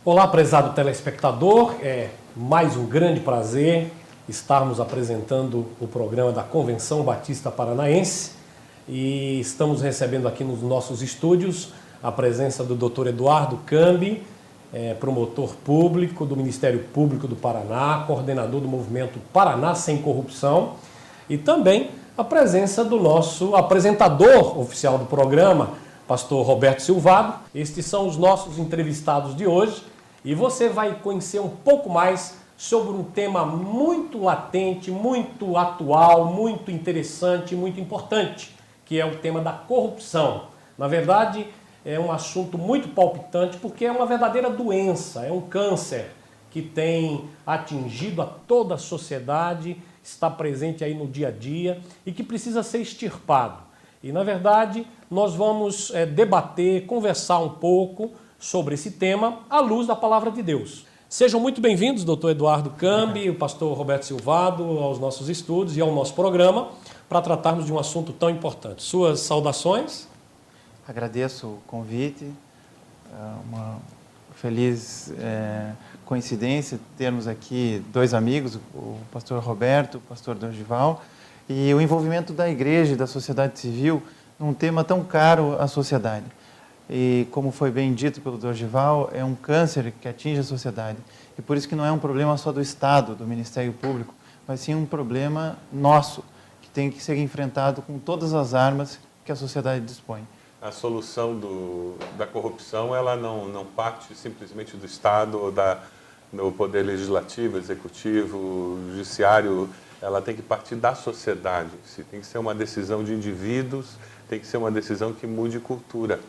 Olá, prezado telespectador, é mais um grande prazer estarmos apresentando o programa da Convenção Batista Paranaense e estamos recebendo aqui nos nossos estúdios a presença do Dr. Eduardo Cambi, promotor público do Ministério Público do Paraná, coordenador do movimento Paraná Sem Corrupção, e também a presença do nosso apresentador oficial do programa, pastor Roberto Silvado. Estes são os nossos entrevistados de hoje e você vai conhecer um pouco mais sobre um tema muito latente, muito atual, muito interessante, muito importante, que é o tema da corrupção. Na verdade, é um assunto muito palpitante porque é uma verdadeira doença, é um câncer que tem atingido a toda a sociedade, está presente aí no dia a dia e que precisa ser extirpado. E, na verdade, nós vamos debater, conversar um pouco sobre esse tema à luz da Palavra de Deus. Sejam muito bem-vindos, doutor Eduardo Cambi, o pastor Roberto Silvado, aos nossos estudos e ao nosso programa, para tratarmos de um assunto tão importante. Suas saudações? Agradeço o convite, uma feliz coincidência termos aqui dois amigos, o pastor Roberto, o pastor Dorival, e o envolvimento da igreja e da sociedade civil num tema tão caro à sociedade. E como foi bem dito pelo Dorival, é um câncer que atinge a sociedade. E por isso que não é um problema só do Estado, do Ministério Público, mas sim um problema nosso, que tem que ser enfrentado com todas as armas que a sociedade dispõe. A solução da corrupção ela não parte simplesmente do Estado ou do Poder Legislativo, Executivo, Judiciário, ela tem que partir da sociedade. Tem que ser uma decisão de indivíduos, tem que ser uma decisão que mude cultura.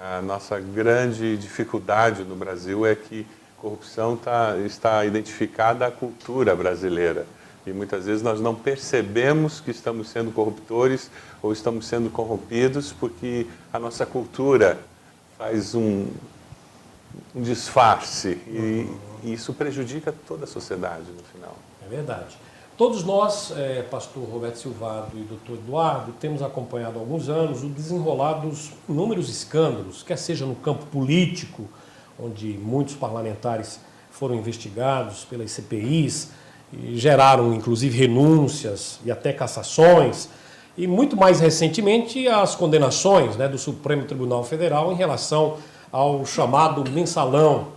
A nossa grande dificuldade no Brasil é que corrupção está identificada à cultura brasileira. E muitas vezes nós não percebemos que estamos sendo corruptores ou estamos sendo corrompidos porque a nossa cultura faz um disfarce e isso prejudica toda a sociedade no final. É verdade. Todos nós, pastor Roberto Silvado e doutor Eduardo, temos acompanhado há alguns anos o desenrolar dos inúmeros escândalos, quer seja no campo político, onde muitos parlamentares foram investigados pelas CPIs, e geraram inclusive renúncias e até cassações, e muito mais recentemente as condenações do Supremo Tribunal Federal em relação ao chamado mensalão.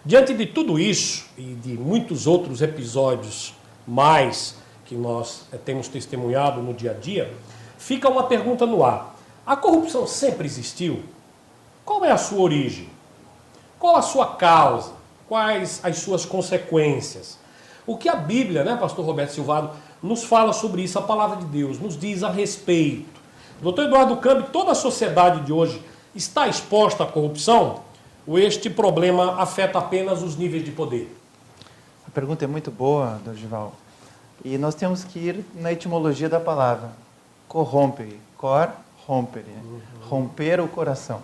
Diante de tudo isso e de muitos outros episódios mais que nós temos testemunhado no dia a dia, fica uma pergunta no ar. A corrupção sempre existiu? Qual é a sua origem? Qual a sua causa? Quais as suas consequências? O que a Bíblia, pastor Roberto Silvado, nos fala sobre isso, a palavra de Deus, nos diz a respeito. Doutor Eduardo Cambi, toda a sociedade de hoje está exposta à corrupção ou este problema afeta apenas os níveis de poder? A pergunta é muito boa, Dorival. E nós temos que ir na etimologia da palavra. Corrompere, cor, rompere. Romper o coração.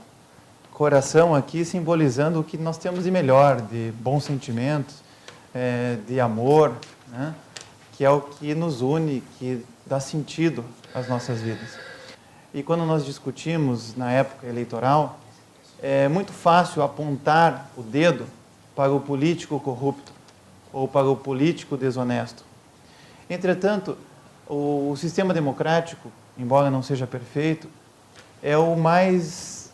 Coração aqui simbolizando o que nós temos de melhor, de bons sentimentos, de amor, que é o que nos une, que dá sentido às nossas vidas. E quando nós discutimos na época eleitoral, é muito fácil apontar o dedo para o político corrupto ou para o político desonesto. Entretanto, o sistema democrático, embora não seja perfeito, é o mais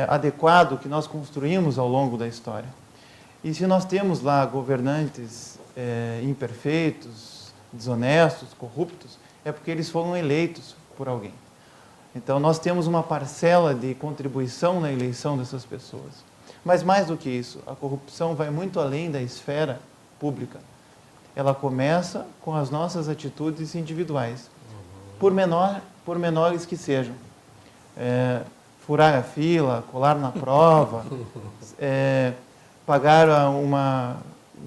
adequado que nós construímos ao longo da história. E se nós temos lá governantes imperfeitos, desonestos, corruptos, é porque eles foram eleitos por alguém. Então, nós temos uma parcela de contribuição na eleição dessas pessoas. Mas mais do que isso, a corrupção vai muito além da esfera pública. Ela começa com as nossas atitudes individuais, por menores que sejam. Furar a fila, colar na prova, pagar uma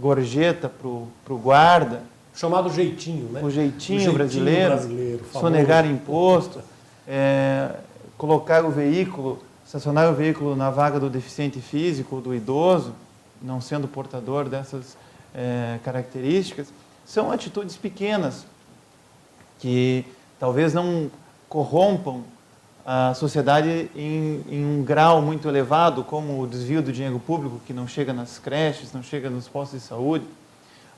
gorjeta para o guarda. Chamado jeitinho, né? O jeitinho brasileiro sonegar imposto, colocar o veículo, estacionar o veículo na vaga do deficiente físico, do idoso, não sendo portador dessas características, são atitudes pequenas que talvez não corrompam a sociedade em um grau muito elevado, como o desvio do dinheiro público, que não chega nas creches, não chega nos postos de saúde,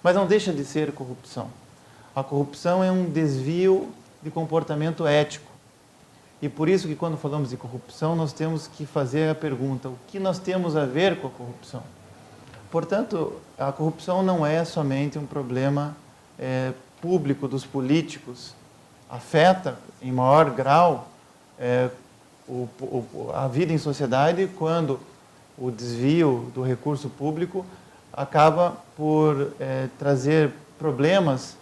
mas não deixa de ser corrupção. A corrupção é um desvio de comportamento ético. E por isso que quando falamos de corrupção, nós temos que fazer a pergunta, o que nós temos a ver com a corrupção? Portanto, a corrupção não é somente um problema público dos políticos, afeta em maior grau a vida em sociedade quando o desvio do recurso público acaba por trazer problemas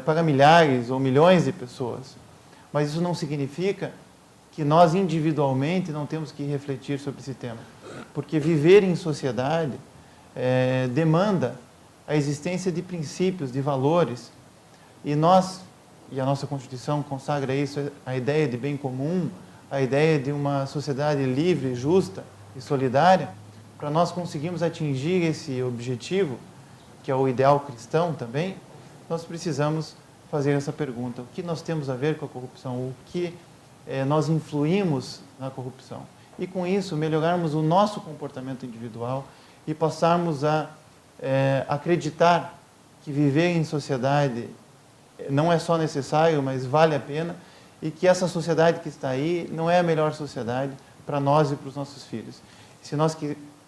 para milhares ou milhões de pessoas. Mas isso não significa que nós individualmente não temos que refletir sobre esse tema. Porque viver em sociedade demanda a existência de princípios, de valores. E a nossa Constituição consagra isso, a ideia de bem comum, a ideia de uma sociedade livre, justa e solidária. Para nós conseguirmos atingir esse objetivo, que é o ideal cristão também, nós precisamos fazer essa pergunta. O que nós temos a ver com a corrupção? O que nós influímos na corrupção? E com isso, melhorarmos o nosso comportamento individual e passarmos a acreditar que viver em sociedade não é só necessário, mas vale a pena, e que essa sociedade que está aí não é a melhor sociedade para nós e para os nossos filhos. Se nós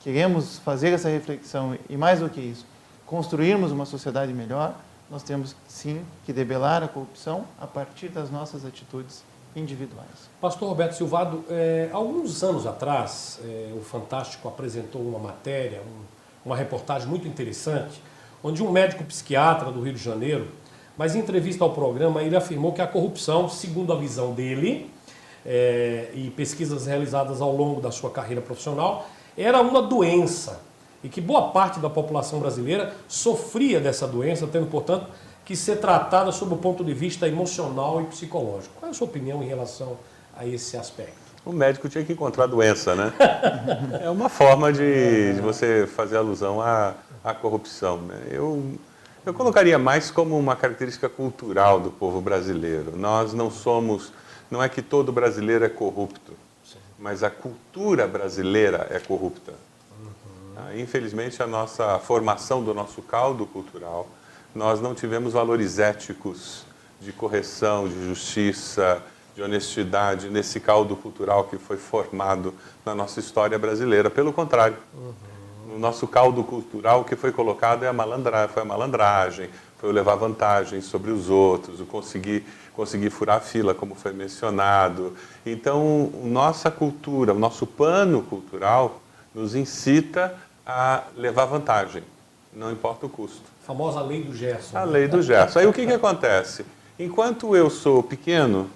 queremos fazer essa reflexão e, mais do que isso, construirmos uma sociedade melhor, nós temos, sim, que debelar a corrupção a partir das nossas atitudes individuais. Pastor Roberto Silvado, alguns anos atrás, o Fantástico apresentou uma matéria, uma reportagem muito interessante, onde um médico psiquiatra do Rio de Janeiro, mas em entrevista ao programa, ele afirmou que a corrupção, segundo a visão dele, e pesquisas realizadas ao longo da sua carreira profissional, era uma doença e que boa parte da população brasileira sofria dessa doença, tendo, portanto, que ser tratada sob o ponto de vista emocional e psicológico. Qual é a sua opinião em relação a esse aspecto? O médico tinha que encontrar a doença, né? É uma forma de você fazer alusão à corrupção, né? Eu colocaria mais como uma característica cultural do povo brasileiro. Nós não é que todo brasileiro é corrupto, mas a cultura brasileira é corrupta. Infelizmente, a formação do nosso caldo cultural, nós não tivemos valores éticos de correção, de justiça, de honestidade nesse caldo cultural que foi formado na nossa história brasileira. Pelo contrário, no nosso caldo cultural o que foi colocado foi a malandragem, foi o levar vantagem sobre os outros, o conseguir furar a fila, como foi mencionado. Então, nossa cultura, o nosso pano cultural nos incita a levar vantagem, não importa o custo. A famosa lei do Gerson. A lei do Gerson. Aí o que acontece? Enquanto eu sou pequeno,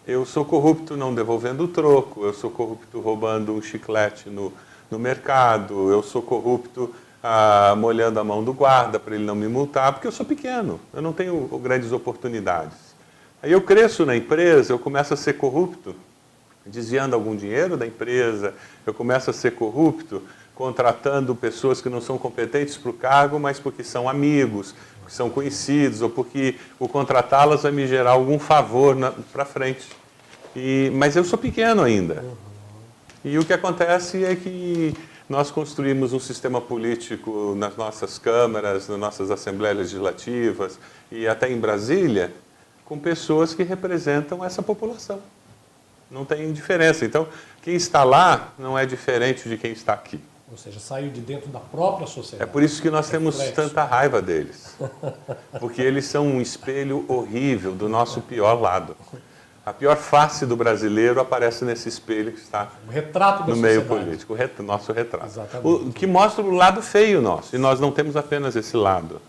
eu sou corrupto não devolvendo o troco, eu sou corrupto roubando um chiclete no mercado, eu sou corrupto molhando a mão do guarda para ele não me multar, porque eu sou pequeno, eu não tenho grandes oportunidades. Aí eu cresço na empresa, eu começo a ser corrupto, desviando algum dinheiro da empresa, eu começo a ser corrupto, contratando pessoas que não são competentes para o cargo, mas porque são amigos, porque são conhecidos, ou porque o contratá-las vai me gerar algum favor para frente. Mas eu sou pequeno ainda. E o que acontece é que nós construímos um sistema político nas nossas câmaras, nas nossas assembleias legislativas e até em Brasília, com pessoas que representam essa população. Não tem diferença. Então, quem está lá não é diferente de quem está aqui. Ou seja, saiu de dentro da própria sociedade. É por isso que nós temos tanta raiva deles. Porque eles são um espelho horrível do nosso pior lado. A pior face do brasileiro aparece nesse espelho que está no meio político, o nosso retrato. O que mostra o lado feio nosso, e nós não temos apenas esse lado.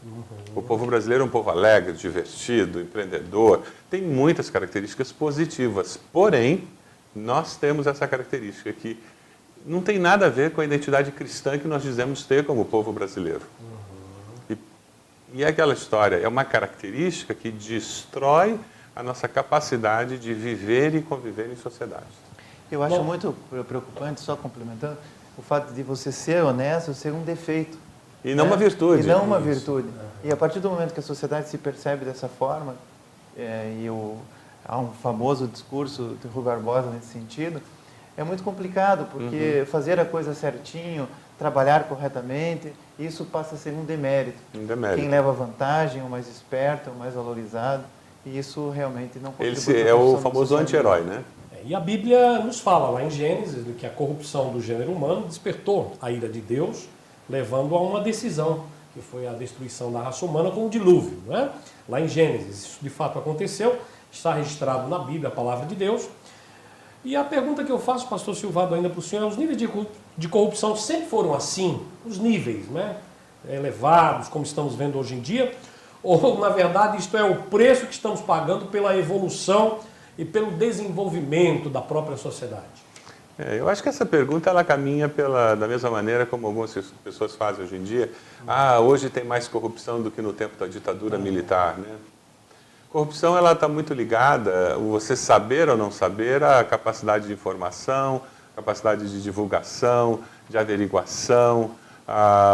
O povo brasileiro é um povo alegre, divertido, empreendedor, tem muitas características positivas, porém, nós temos essa característica que não tem nada a ver com a identidade cristã que nós dizemos ter como povo brasileiro. E é aquela história, é uma característica que destrói a nossa capacidade de viver e conviver em sociedade. Eu acho muito preocupante, só complementando, o fato de você ser honesto ser um defeito. E não uma virtude. E não uma virtude. E a partir do momento que a sociedade se percebe dessa forma, e há um famoso discurso de Rui Barbosa nesse sentido, é muito complicado, porque fazer a coisa certinho, trabalhar corretamente, isso passa a ser um demérito. Quem leva vantagem, o mais esperto, o mais valorizado, e isso realmente não contribui. Ele é o famoso anti-herói, né? E a Bíblia nos fala lá em Gênesis que a corrupção do gênero humano despertou a ira de Deus, levando a uma decisão, que foi a destruição da raça humana com o dilúvio. Não é? Lá em Gênesis, isso de fato aconteceu, está registrado na Bíblia a palavra de Deus. E a pergunta que eu faço, pastor Silvado, ainda para o senhor, é: os níveis de corrupção sempre foram assim? Os níveis, né? Elevados, como estamos vendo hoje em dia? Ou, na verdade, isto é o preço que estamos pagando pela evolução e pelo desenvolvimento da própria sociedade? Eu acho que essa pergunta ela caminha da mesma maneira como algumas pessoas fazem hoje em dia. Hoje tem mais corrupção do que no tempo da ditadura militar, né? Corrupção ela está muito ligada, você saber ou não saber, a capacidade de informação, capacidade de divulgação, de averiguação.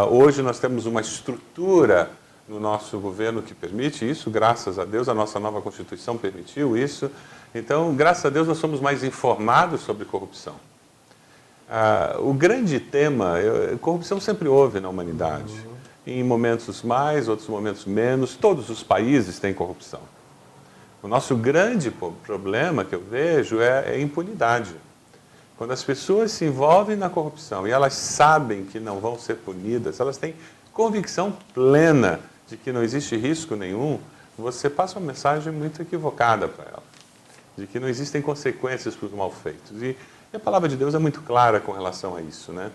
Hoje nós temos uma estrutura no nosso governo que permite isso, graças a Deus, a nossa nova Constituição permitiu isso. Então, graças a Deus, nós somos mais informados sobre corrupção. O grande tema, corrupção sempre houve na humanidade, em momentos mais, outros momentos menos, todos os países têm corrupção. O nosso grande problema que eu vejo é a impunidade. Quando as pessoas se envolvem na corrupção e elas sabem que não vão ser punidas, elas têm convicção plena de que não existe risco nenhum, você passa uma mensagem muito equivocada para ela, de que não existem consequências para os malfeitos. E a palavra de Deus é muito clara com relação a isso, né?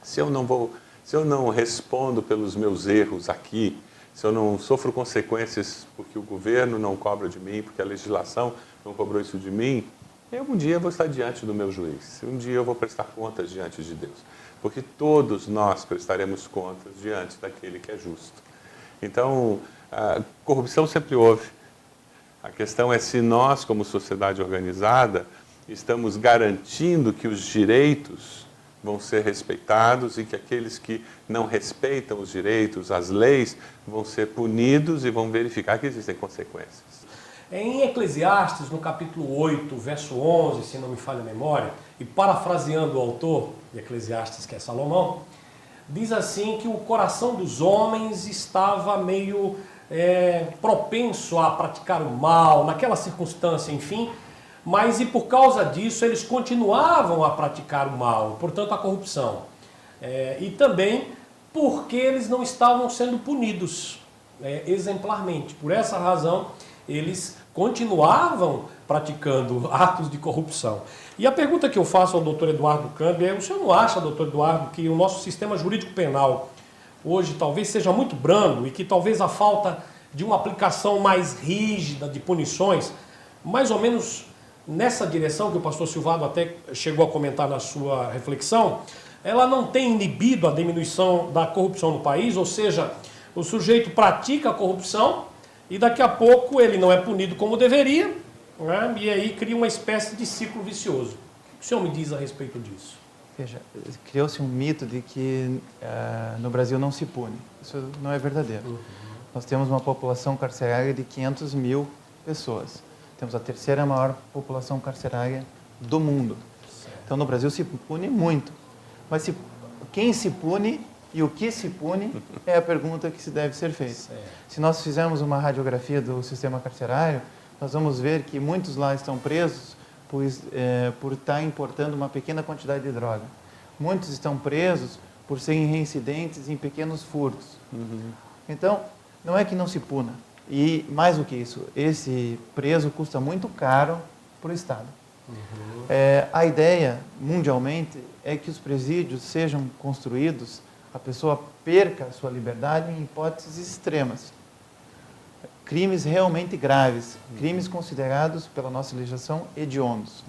Se eu não respondo pelos meus erros aqui, se eu não sofro consequências porque o governo não cobra de mim, porque a legislação não cobrou isso de mim, um dia eu vou estar diante do meu juiz, um dia eu vou prestar contas diante de Deus, porque todos nós prestaremos contas diante daquele que é justo. Então, a corrupção sempre houve. A questão é se nós, como sociedade organizada, estamos garantindo que os direitos vão ser respeitados e que aqueles que não respeitam os direitos, as leis, vão ser punidos e vão verificar que existem consequências. Em Eclesiastes, no capítulo 8, verso 11, se não me falha a memória, e parafraseando o autor de Eclesiastes, que é Salomão, diz assim que o coração dos homens estava meio propenso a praticar o mal, naquela circunstância, enfim, mas e por causa disso eles continuavam a praticar o mal, portanto a corrupção. E também porque eles não estavam sendo punidos exemplarmente. Por essa razão, eles continuavam praticando atos de corrupção. E a pergunta que eu faço ao doutor Eduardo Cambi é: o senhor não acha, doutor Eduardo, que o nosso sistema jurídico penal hoje talvez seja muito brando e que talvez a falta de uma aplicação mais rígida de punições, mais ou menos nessa direção que o pastor Silvado até chegou a comentar na sua reflexão, ela não tem inibido a diminuição da corrupção no país? Ou seja, o sujeito pratica a corrupção e daqui a pouco ele não é punido como deveria, né? E aí cria uma espécie de ciclo vicioso. O que o senhor me diz a respeito disso? Veja, criou-se um mito de que no Brasil não se pune. Isso não é verdadeiro. Nós temos uma população carcerária de 500 mil pessoas. Temos a terceira maior população carcerária do mundo. Então, no Brasil se pune muito. Mas quem se pune e o que se pune é a pergunta que se deve ser feita. Se nós fizermos uma radiografia do sistema carcerário, nós vamos ver que muitos lá estão presos por estar importando uma pequena quantidade de droga. Muitos estão presos por serem reincidentes em pequenos furtos. Então, não é que não se puna. E, mais do que isso, esse preso custa muito caro para o Estado. A ideia, mundialmente, é que os presídios sejam construídos, a pessoa perca a sua liberdade em hipóteses extremas. Crimes realmente graves, crimes considerados pela nossa legislação hediondos.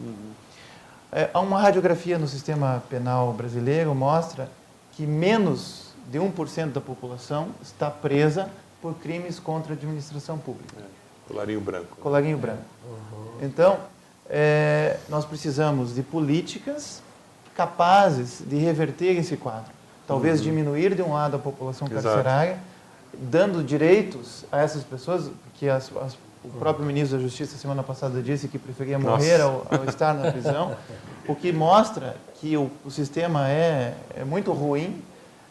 Uma radiografia no sistema penal brasileiro mostra que menos de 1% da população está presa por crimes contra a administração pública. Colarinho branco. Colarinho branco. Então, nós precisamos de políticas capazes de reverter esse quadro. Talvez diminuir de um lado a população carcerária, dando direitos a essas pessoas, que O próprio ministro da Justiça, semana passada, disse que preferia morrer ao estar na prisão, o que mostra que o sistema é muito ruim.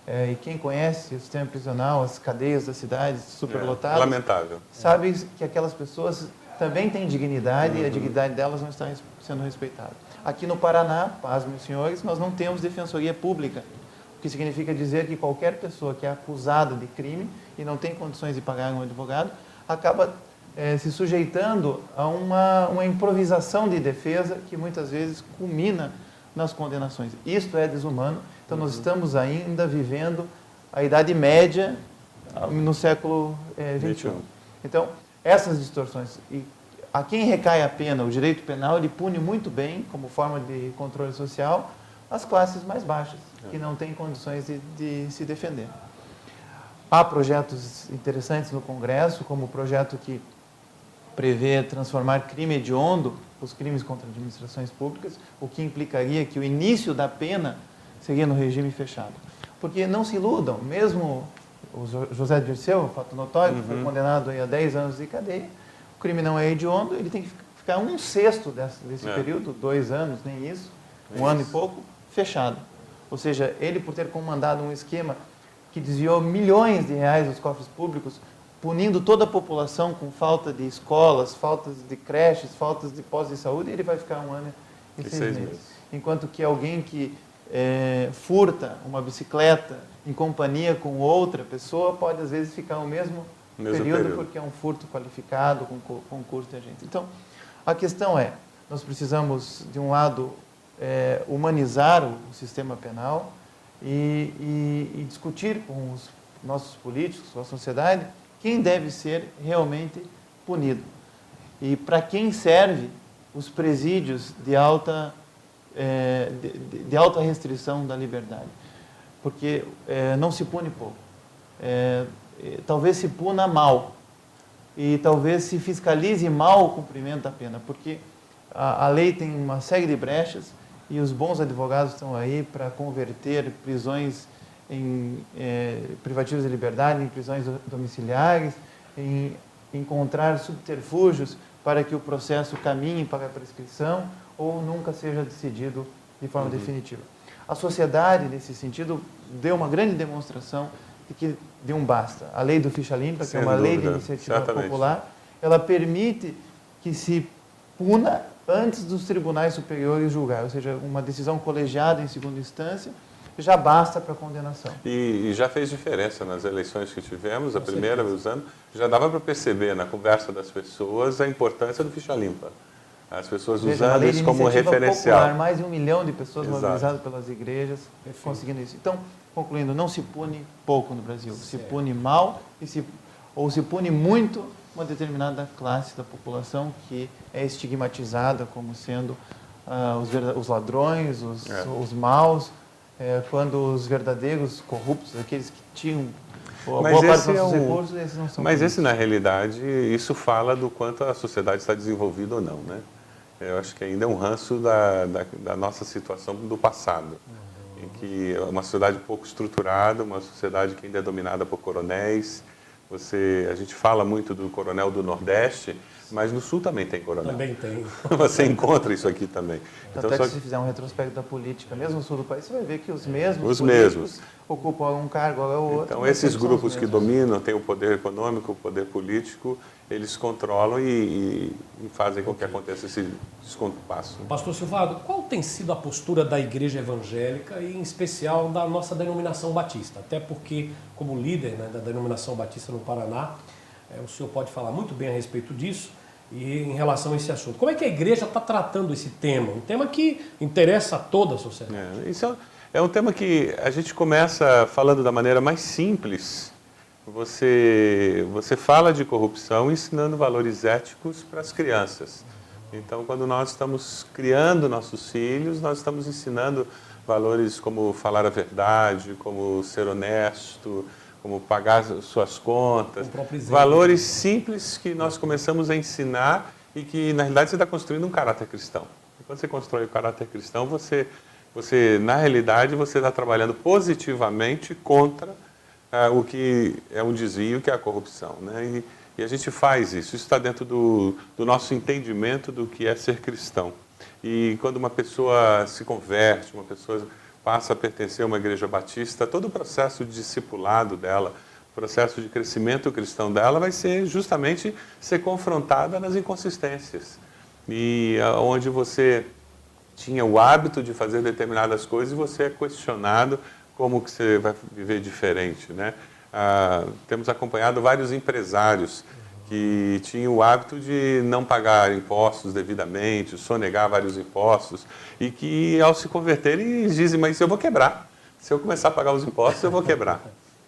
E quem conhece o sistema prisional, as cadeias das cidades superlotadas, lamentável, sabe que aquelas pessoas também têm dignidade e a dignidade delas não está sendo respeitada. Aqui no Paraná, pasmem os senhores, nós não temos defensoria pública, o que significa dizer que qualquer pessoa que é acusada de crime e não tem condições de pagar um advogado, acaba se sujeitando a uma improvisação de defesa que muitas vezes culmina nas condenações. Isto é desumano. Então, nós estamos ainda vivendo a Idade Média no século XXI. Então, essas distorções. E a quem recai a pena, o direito penal, ele pune muito bem, como forma de controle social, as classes mais baixas, que não têm condições de se defender. Há projetos interessantes no Congresso, como o projeto que prevê transformar crime hediondo os crimes contra administrações públicas, o que implicaria que o início da pena seria no regime fechado. Porque não se iludam, mesmo o José Dirceu, fato notório, que foi condenado a 10 anos de cadeia, o crime não é hediondo, ele tem que ficar 1/6 desse período, 2 anos, nem isso, ano e pouco, fechado. Ou seja, ele, por ter comandado um esquema que desviou milhões de reais dos cofres públicos, punindo toda a população com falta de escolas, faltas de creches, faltas de postos de saúde, ele vai ficar 1 ano e 6 meses. Enquanto que alguém que furta uma bicicleta em companhia com outra pessoa pode, às vezes, ficar o mesmo período, porque é um furto qualificado, com concurso de agente. Então, a questão é, nós precisamos, de um lado, humanizar o sistema penal e discutir com os nossos políticos, com a sociedade, quem deve ser realmente punido. E para quem serve os presídios de alta restrição da liberdade. Porque não se pune pouco. Talvez se puna mal. E talvez se fiscalize mal o cumprimento da pena. Porque a lei tem uma série de brechas e os bons advogados estão aí para converter prisões em privativos de liberdade, em prisões domiciliares, em encontrar subterfúgios para que o processo caminhe para a prescrição ou nunca seja decidido de forma definitiva. A sociedade, nesse sentido, deu uma grande demonstração de que deu um basta. A lei do ficha limpa, que é uma lei de iniciativa popular, ela permite que se puna antes dos tribunais superiores julgar, ou seja, uma decisão colegiada em segunda instância já basta para a condenação. E já fez diferença nas eleições que tivemos, a primeira usando, já dava para perceber na conversa das pessoas a importância do ficha limpa. As pessoas usando isso como referencial. Popular, mais de 1 milhão de pessoas mobilizadas pelas igrejas conseguindo isso. Então, concluindo, não se pune pouco no Brasil, se pune mal ou se pune muito uma determinada classe da população que é estigmatizada como sendo os ladrões, os maus, quando os verdadeiros corruptos, aqueles que tinham boa parte dos nossos recursos, esses não são. Mas esse, na realidade, isso fala do quanto a sociedade está desenvolvida ou não, né? Eu acho que ainda é um ranço da nossa situação do passado, em que é uma sociedade pouco estruturada, uma sociedade que ainda é dominada por coronéis. A gente fala muito do coronel do Nordeste, mas no Sul também tem coronel. Também tem. Você encontra isso aqui também. Tanto é que se fizer um retrospecto da política, mesmo no Sul do país, você vai ver que os mesmos ocupam um cargo ou outro. Então, esses grupos que dominam, têm o poder econômico, o poder político, eles controlam e fazem com que aconteça esse descompasso. Pastor Silvado, qual tem sido a postura da Igreja Evangélica e, em especial, da nossa denominação batista? Até porque, como líder, né, da denominação batista no Paraná, o senhor pode falar muito bem a respeito disso e em relação a esse assunto. Como é que a igreja está tratando esse tema? Um tema que interessa a toda a sociedade. Isso é um tema que a gente começa falando da maneira mais simples. Você fala de corrupção ensinando valores éticos para as crianças. Então, quando nós estamos criando nossos filhos, nós estamos ensinando valores como falar a verdade, como ser honesto, como pagar suas contas, valores simples que nós começamos a ensinar e que, na realidade, você está construindo um caráter cristão. E quando você constrói o caráter cristão, você na realidade, você está trabalhando positivamente contra o que é um desvio, que é a corrupção, né? E a gente faz isso. Isso está dentro do nosso entendimento do que é ser cristão. E quando uma pessoa se converte, uma pessoa passa a pertencer a uma igreja batista, todo o processo de discipulado dela, o processo de crescimento cristão dela vai ser justamente ser confrontada nas inconsistências. E onde você tinha o hábito de fazer determinadas coisas e você é questionado como que você vai viver diferente, né? Temos acompanhado vários empresários que tinham o hábito de não pagar impostos devidamente, sonegar vários impostos, e que ao se converterem dizem, mas eu vou quebrar. Se eu começar a pagar os impostos, eu vou quebrar.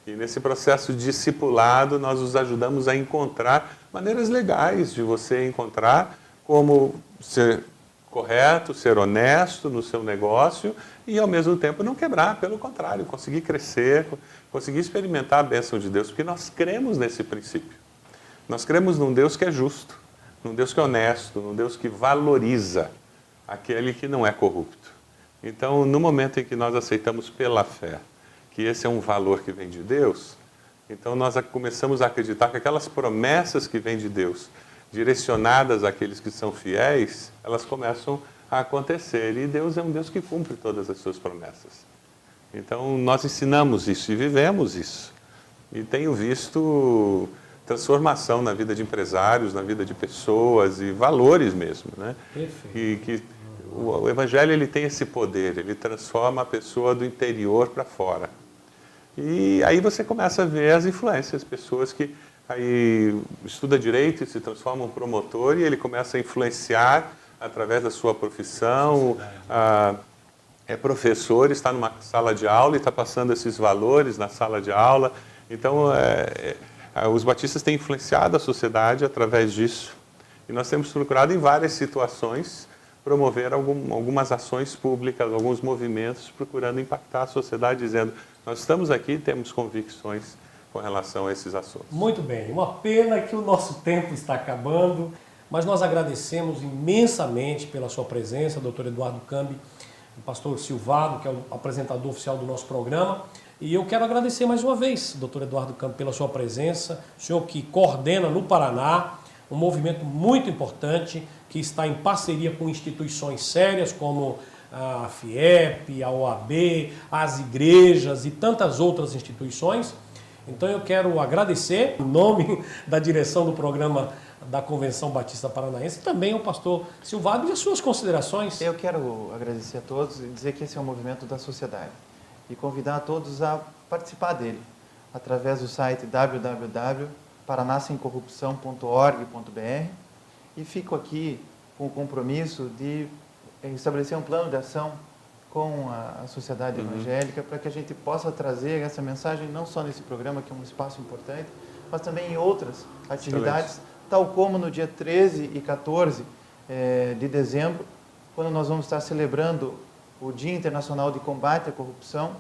E nesse processo discipulado, nós os ajudamos a encontrar maneiras legais de você encontrar como ser correto, ser honesto no seu negócio e, ao mesmo tempo, não quebrar. Pelo contrário, conseguir crescer, conseguir experimentar a bênção de Deus, porque nós cremos nesse princípio. Nós cremos num Deus que é justo, num Deus que é honesto, num Deus que valoriza aquele que não é corrupto. Então, no momento em que nós aceitamos pela fé que esse é um valor que vem de Deus, então nós começamos a acreditar que aquelas promessas que vêm de Deus, direcionadas àqueles que são fiéis, elas começam a acontecer. E Deus é um Deus que cumpre todas as suas promessas. Então, nós ensinamos isso e vivemos isso. E tenho visto transformação na vida de empresários, na vida de pessoas e valores mesmo, né? Perfeito. Que o Evangelho ele tem esse poder, ele transforma a pessoa do interior para fora. E aí você começa a ver as influências, pessoas que aí estuda direito e se transforma em promotor e ele começa a influenciar através da sua profissão, é professor, está numa sala de aula e está passando esses valores na sala de aula. Então, os batistas têm influenciado a sociedade através disso. E nós temos procurado em várias situações promover algumas ações públicas, alguns movimentos, procurando impactar a sociedade, dizendo, nós estamos aqui e temos convicções com relação a esses assuntos. Muito bem, uma pena que o nosso tempo está acabando, mas nós agradecemos imensamente pela sua presença, doutor Eduardo Cambi, o pastor Silvado, que é o apresentador oficial do nosso programa, e eu quero agradecer mais uma vez, doutor Eduardo Cambi, pela sua presença, o senhor que coordena no Paraná um movimento muito importante, que está em parceria com instituições sérias como a FIEP, a OAB, as igrejas e tantas outras instituições. Então eu quero agradecer, em nome da direção do programa da Convenção Batista Paranaense, também ao pastor Silvado e as suas considerações. Eu quero agradecer a todos e dizer que esse é um movimento da sociedade e convidar a todos a participar dele através do site www.paranasemcorrupção.org.br e fico aqui com o compromisso de estabelecer um plano de ação com a sociedade evangélica para que a gente possa trazer essa mensagem não só nesse programa, que é um espaço importante, mas também em outras atividades, excelente, tal como no dia 13 e 14 de dezembro, quando nós vamos estar celebrando o Dia Internacional de Combate à Corrupção,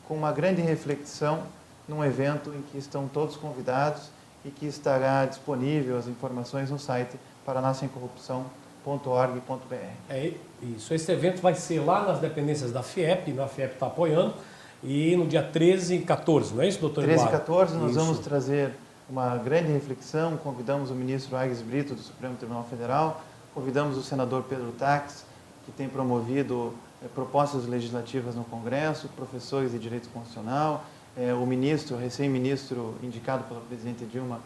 com uma grande reflexão num evento em que estão todos convidados e que estará disponível as informações no site paranasemcorrupção.org.br. É isso, esse evento vai ser lá nas dependências da FIEP, a FIEP está apoiando, e no dia 13 e 14, não é isso, doutor Eduardo? 13 e 14 nós isso. Vamos trazer uma grande reflexão, convidamos o ministro Aires Brito do Supremo Tribunal Federal, convidamos o senador Pedro Tax, que tem promovido propostas legislativas no Congresso, professores de Direito Constitucional, o ministro, recém-ministro indicado pela presidente Dilma,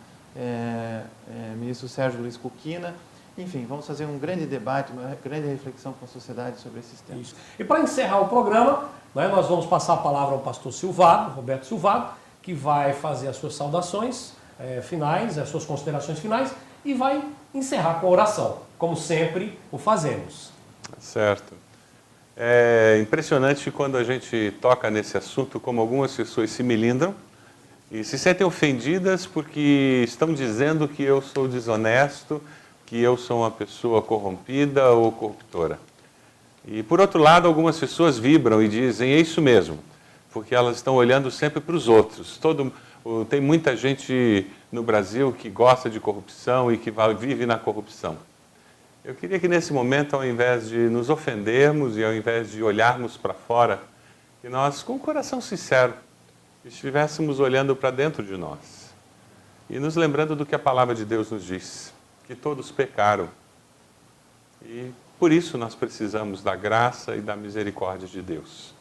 ministro Sérgio Luiz Cuquina. Enfim, vamos fazer um grande debate, uma grande reflexão com a sociedade sobre esses temas. Isso. E para encerrar o programa, né, nós vamos passar a palavra ao pastor Silvado, Roberto Silvado, que vai fazer as suas saudações finais, as suas considerações finais, e vai encerrar com a oração, como sempre o fazemos. Certo. É impressionante quando a gente toca nesse assunto, como algumas pessoas se melindram e se sentem ofendidas porque estão dizendo que eu sou desonesto, que eu sou uma pessoa corrompida ou corruptora. E, por outro lado, algumas pessoas vibram e dizem, é isso mesmo, porque elas estão olhando sempre para os outros. Tem muita gente no Brasil que gosta de corrupção e que vive na corrupção. Eu queria que, nesse momento, ao invés de nos ofendermos e ao invés de olharmos para fora, que nós, com o coração sincero, estivéssemos olhando para dentro de nós. e nos lembrando do que a palavra de Deus nos diz, que todos pecaram. E por isso nós precisamos da graça e da misericórdia de Deus.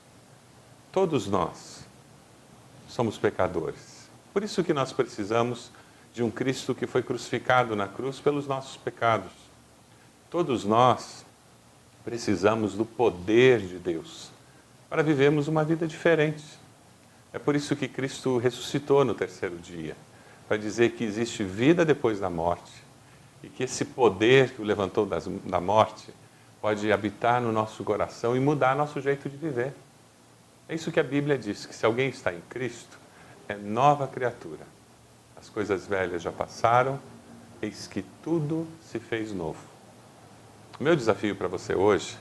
Todos nós somos pecadores. Por isso que nós precisamos de um Cristo que foi crucificado na cruz pelos nossos pecados. Todos nós precisamos do poder de Deus para vivermos uma vida diferente. É por isso que Cristo ressuscitou no terceiro dia, para dizer que existe vida depois da morte e que esse poder que o levantou da morte pode habitar no nosso coração e mudar nosso jeito de viver. É isso que a Bíblia diz, que se alguém está em Cristo, é nova criatura. As coisas velhas já passaram, eis que tudo se fez novo. O meu desafio para você hoje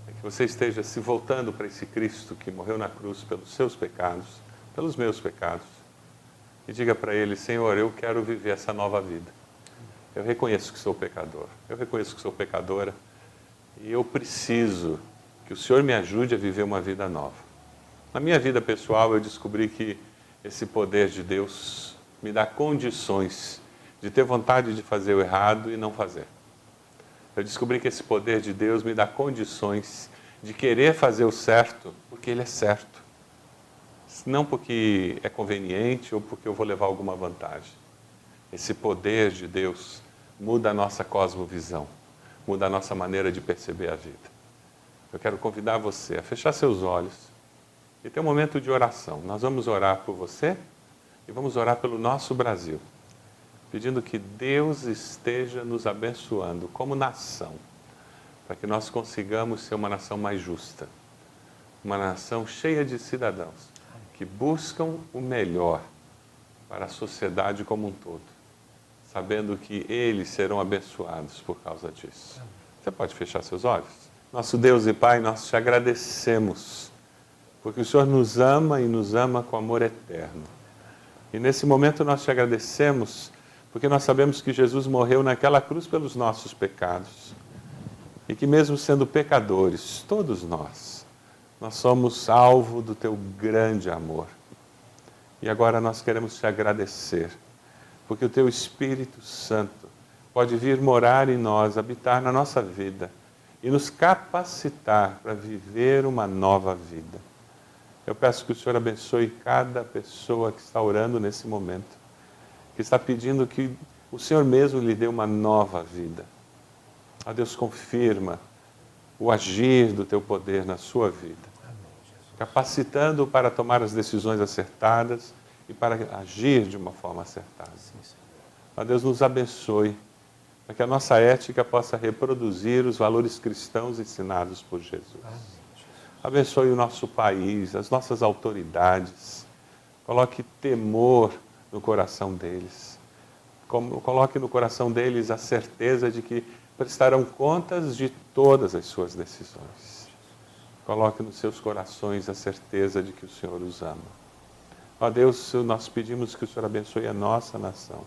é que você esteja se voltando para esse Cristo que morreu na cruz pelos seus pecados, pelos meus pecados, e diga para Ele: Senhor, eu quero viver essa nova vida. Eu reconheço que sou pecador, eu reconheço que sou pecadora, e eu preciso que o Senhor me ajude a viver uma vida nova. Na minha vida pessoal, eu descobri que esse poder de Deus me dá condições de ter vontade de fazer o errado e não fazer. Eu descobri que esse poder de Deus me dá condições de querer fazer o certo, porque Ele é certo. Não porque é conveniente ou porque eu vou levar alguma vantagem. Esse poder de Deus muda a nossa cosmovisão, muda a nossa maneira de perceber a vida. Eu quero convidar você a fechar seus olhos e ter um momento de oração. Nós vamos orar por você e vamos orar pelo nosso Brasil, pedindo que Deus esteja nos abençoando como nação, para que nós consigamos ser uma nação mais justa, uma nação cheia de cidadãos que buscam o melhor para a sociedade como um todo, sabendo que eles serão abençoados por causa disso. Você pode fechar seus olhos? Nosso Deus e Pai, nós te agradecemos, porque o Senhor nos ama e nos ama com amor eterno. E nesse momento nós te agradecemos, porque nós sabemos que Jesus morreu naquela cruz pelos nossos pecados. E que mesmo sendo pecadores, todos nós somos alvo do teu grande amor. E agora nós queremos te agradecer, porque o teu Espírito Santo pode vir morar em nós, habitar na nossa vida e nos capacitar para viver uma nova vida. Eu peço que o Senhor abençoe cada pessoa que está orando nesse momento, que está pedindo que o Senhor mesmo lhe dê uma nova vida. Ó Deus, confirma o agir do teu poder na sua vida, capacitando-o para tomar as decisões acertadas e para agir de uma forma acertada. Ó Deus, nos abençoe, para que a nossa ética possa reproduzir os valores cristãos ensinados por Jesus. Abençoe o nosso país, as nossas autoridades. Coloque temor no coração deles. Coloque no coração deles a certeza de que prestarão contas de todas as suas decisões. Coloque nos seus corações a certeza de que o Senhor os ama. Ó Deus, nós pedimos que o Senhor abençoe a nossa nação.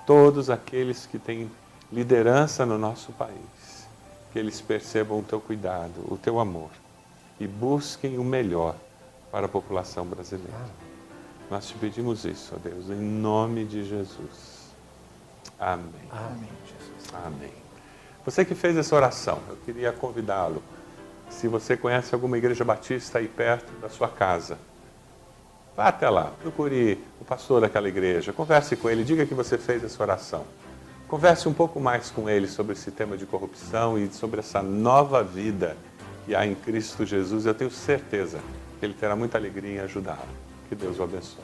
Todos aqueles que têm liderança no nosso país, que eles percebam o teu cuidado, o teu amor e busquem o melhor para a população brasileira. Nós te pedimos isso, ó Deus, em nome de Jesus. Amém. Amém, Jesus. Amém. Você que fez essa oração, eu queria convidá-lo. Se você conhece alguma igreja batista aí perto da sua casa, vá até lá, procure o pastor daquela igreja, converse com ele, diga que você fez essa oração. Converse um pouco mais com ele sobre esse tema de corrupção e sobre essa nova vida que há em Cristo Jesus. Eu tenho certeza que ele terá muita alegria em ajudá-lo. Que Deus o abençoe.